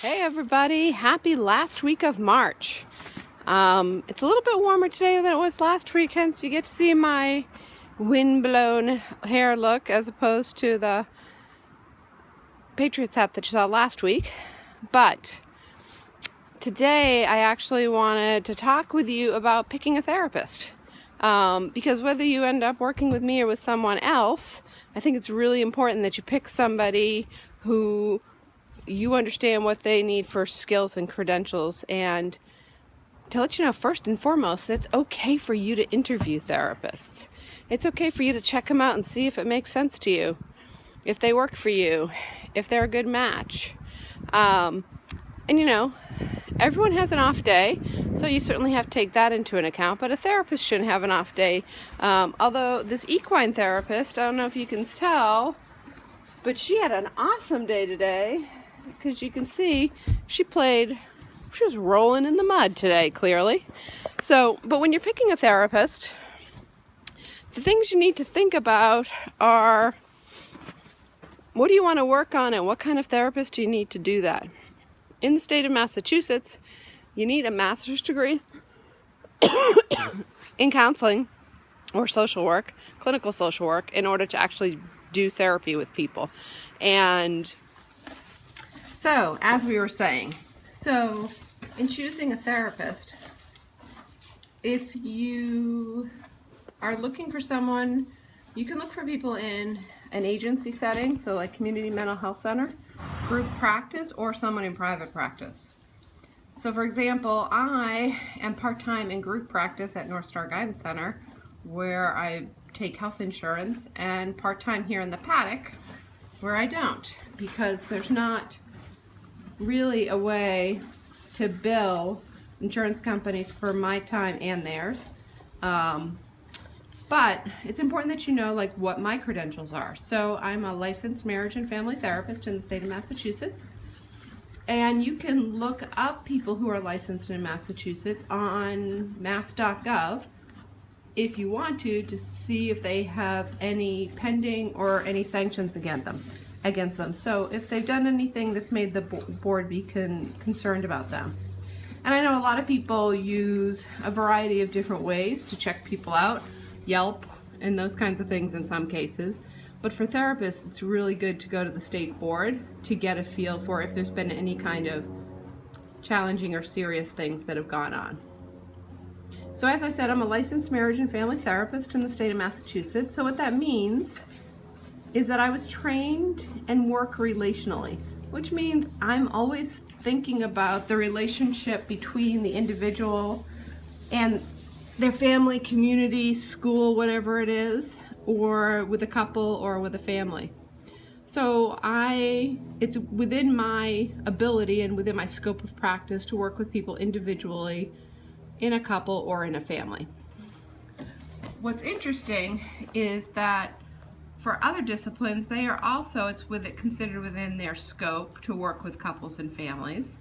Hey everybody, happy last week of March. It's a little bit warmer today than it was last weekend, so you get to see my wind-blown hair look as opposed to the Patriots hat that you saw last week. But today I actually wanted to talk with you about picking a therapist. Because whether you end up working with me or with someone else, I think it's really important that you pick somebody who you understand what they need for skills and credentials, and to let you know first and foremost that it's okay for you to interview therapists. It's okay for you to check them out and see if it makes sense to you, if they work for you, if they're a good match. And everyone has an off day, so you certainly have to take that into an account, but a therapist shouldn't have an off day. Although this equine therapist, I don't know if you can tell, but she had an awesome day today, because you can see she was rolling in the mud today, clearly. But when you're picking a therapist, the things you need to think about are, what do you want to work on and what kind of therapist do you need to do that? In the state of Massachusetts, you need a master's degree in counseling or social work, clinical social work, in order to actually do therapy with people. And so, as we were saying, in choosing a therapist, if you are looking for someone, you can look for people in an agency setting, so like community mental health center, group practice, or someone in private practice. So for example, I am part-time in group practice at North Star Guidance Center, where I take health insurance, and part-time here in the paddock, where I don't, because there's not really a way to bill insurance companies for my time and theirs. But it's important that you know what my credentials are. So I'm a licensed marriage and family therapist in the state of Massachusetts. And you can look up people who are licensed in Massachusetts on mass.gov if you want to see if they have any pending or any sanctions against them. So if they've done anything that's made the board be concerned about them. And I know a lot of people use a variety of different ways to check people out, Yelp and those kinds of things in some cases. But for therapists, it's really good to go to the state board to get a feel for if there's been any kind of challenging or serious things that have gone on. So as I said, I'm a licensed marriage and family therapist in the state of Massachusetts. So what that means is that I was trained and work relationally, which means I'm always thinking about the relationship between the individual and their family, community, school, whatever it is, or with a couple or with a family. So it's within my ability and within my scope of practice to work with people individually, in a couple, or in a family. What's interesting is that for other disciplines, they are also, considered within their scope to work with couples and families.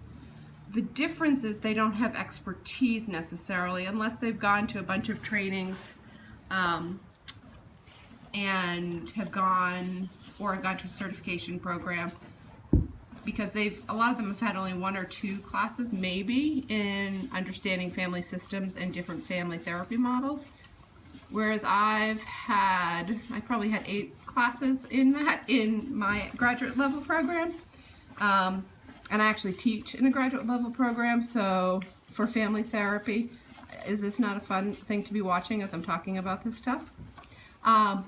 The difference is they don't have expertise necessarily unless they've gone to a bunch of trainings and have gone to a certification program, because a lot of them have had only one or two classes maybe in understanding family systems and different family therapy models. Whereas I probably had 8 classes in my graduate level program. And I actually teach in a graduate level program, so for family therapy, is this not a fun thing to be watching as I'm talking about this stuff? But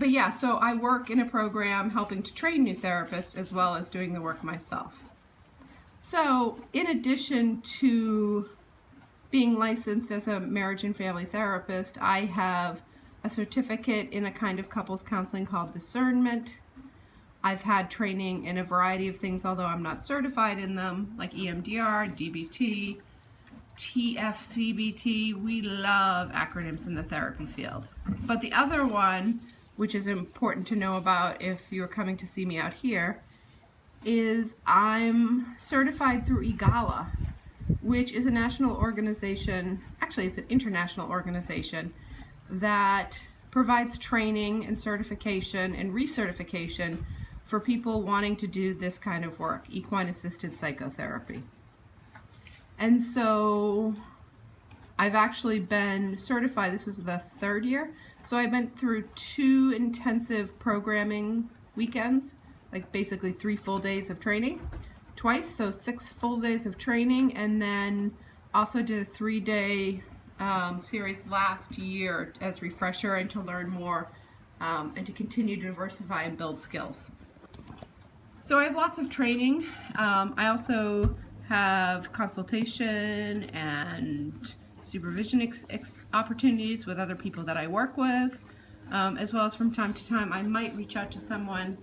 yeah, so I work in a program helping to train new therapists as well as doing the work myself. So in addition to being licensed as a marriage and family therapist, I have a certificate in a kind of couples counseling called discernment. I've had training in a variety of things, although I'm not certified in them, like EMDR, DBT, TFCBT. We love acronyms in the therapy field. But the other one, which is important to know about if you're coming to see me out here, is I'm certified through EGALA, which is a national organization, actually it's an international organization, that provides training and certification and recertification for people wanting to do this kind of work, equine assisted psychotherapy. And so I've actually been certified, this was the 3rd year, so I went through 2 intensive programming weekends, like basically 3 full days of training twice, so 6 full days of training, and then also did a 3-day series last year as refresher and to learn more and to continue to diversify and build skills. So I have lots of training. I also have consultation and supervision opportunities with other people that I work with, as well as from time to time I might reach out to someone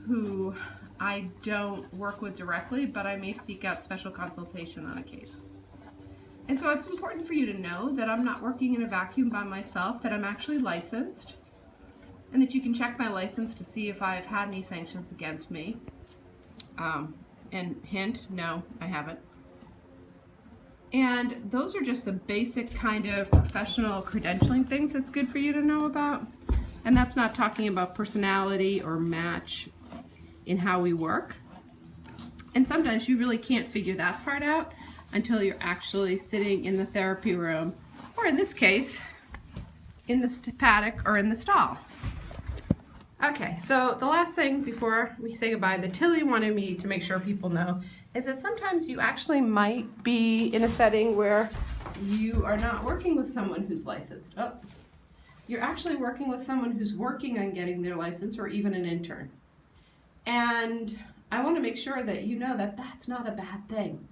who I don't work with directly, but I may seek out special consultation on a case. And so it's important for you to know that I'm not working in a vacuum by myself, that I'm actually licensed, and that you can check my license to see if I've had any sanctions against me. And hint, no, I haven't. And those are just the basic kind of professional credentialing things that's good for you to know about. And that's not talking about personality or match in how we work. And sometimes you really can't figure that part out until you're actually sitting in the therapy room, or in this case, in the paddock or in the stall. Okay, so the last thing before we say goodbye that Tilly wanted me to make sure people know is that sometimes you actually might be in a setting where you are not working with someone who's licensed. Oh, you're actually working with someone who's working on getting their license, or even an intern. And I want to make sure that you know that that's not a bad thing.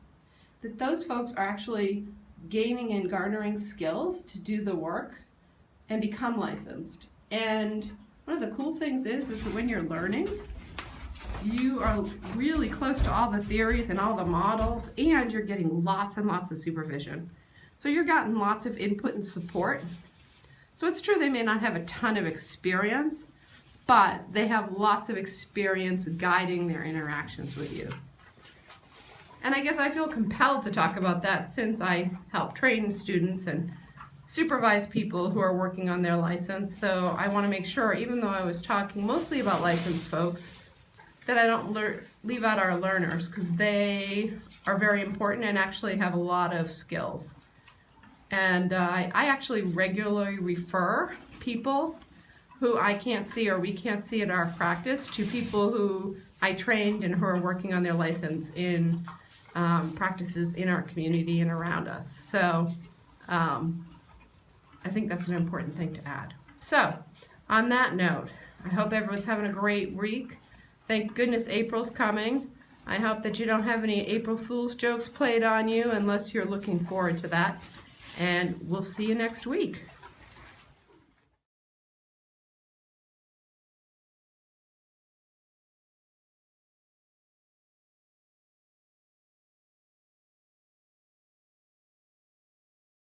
That those folks are actually gaining and garnering skills to do the work and become licensed. And one of the cool things is that when you're learning, you are really close to all the theories and all the models, and you're getting lots and lots of supervision. So you're getting lots of input and support. So it's true they may not have a ton of experience, but they have lots of experience guiding their interactions with you. And I guess I feel compelled to talk about that since I help train students and supervise people who are working on their license. So I want to make sure, even though I was talking mostly about licensed folks, that I don't leave out our learners, because they are very important and actually have a lot of skills. And I actually regularly refer people who I can't see or we can't see at our practice to people who I trained and who are working on their license in practices in our community and around us. So I think that's an important thing to add. So on that note, I hope everyone's having a great week. Thank goodness April's coming. I hope that you don't have any April Fool's jokes played on you unless you're looking forward to that. And we'll see you next week.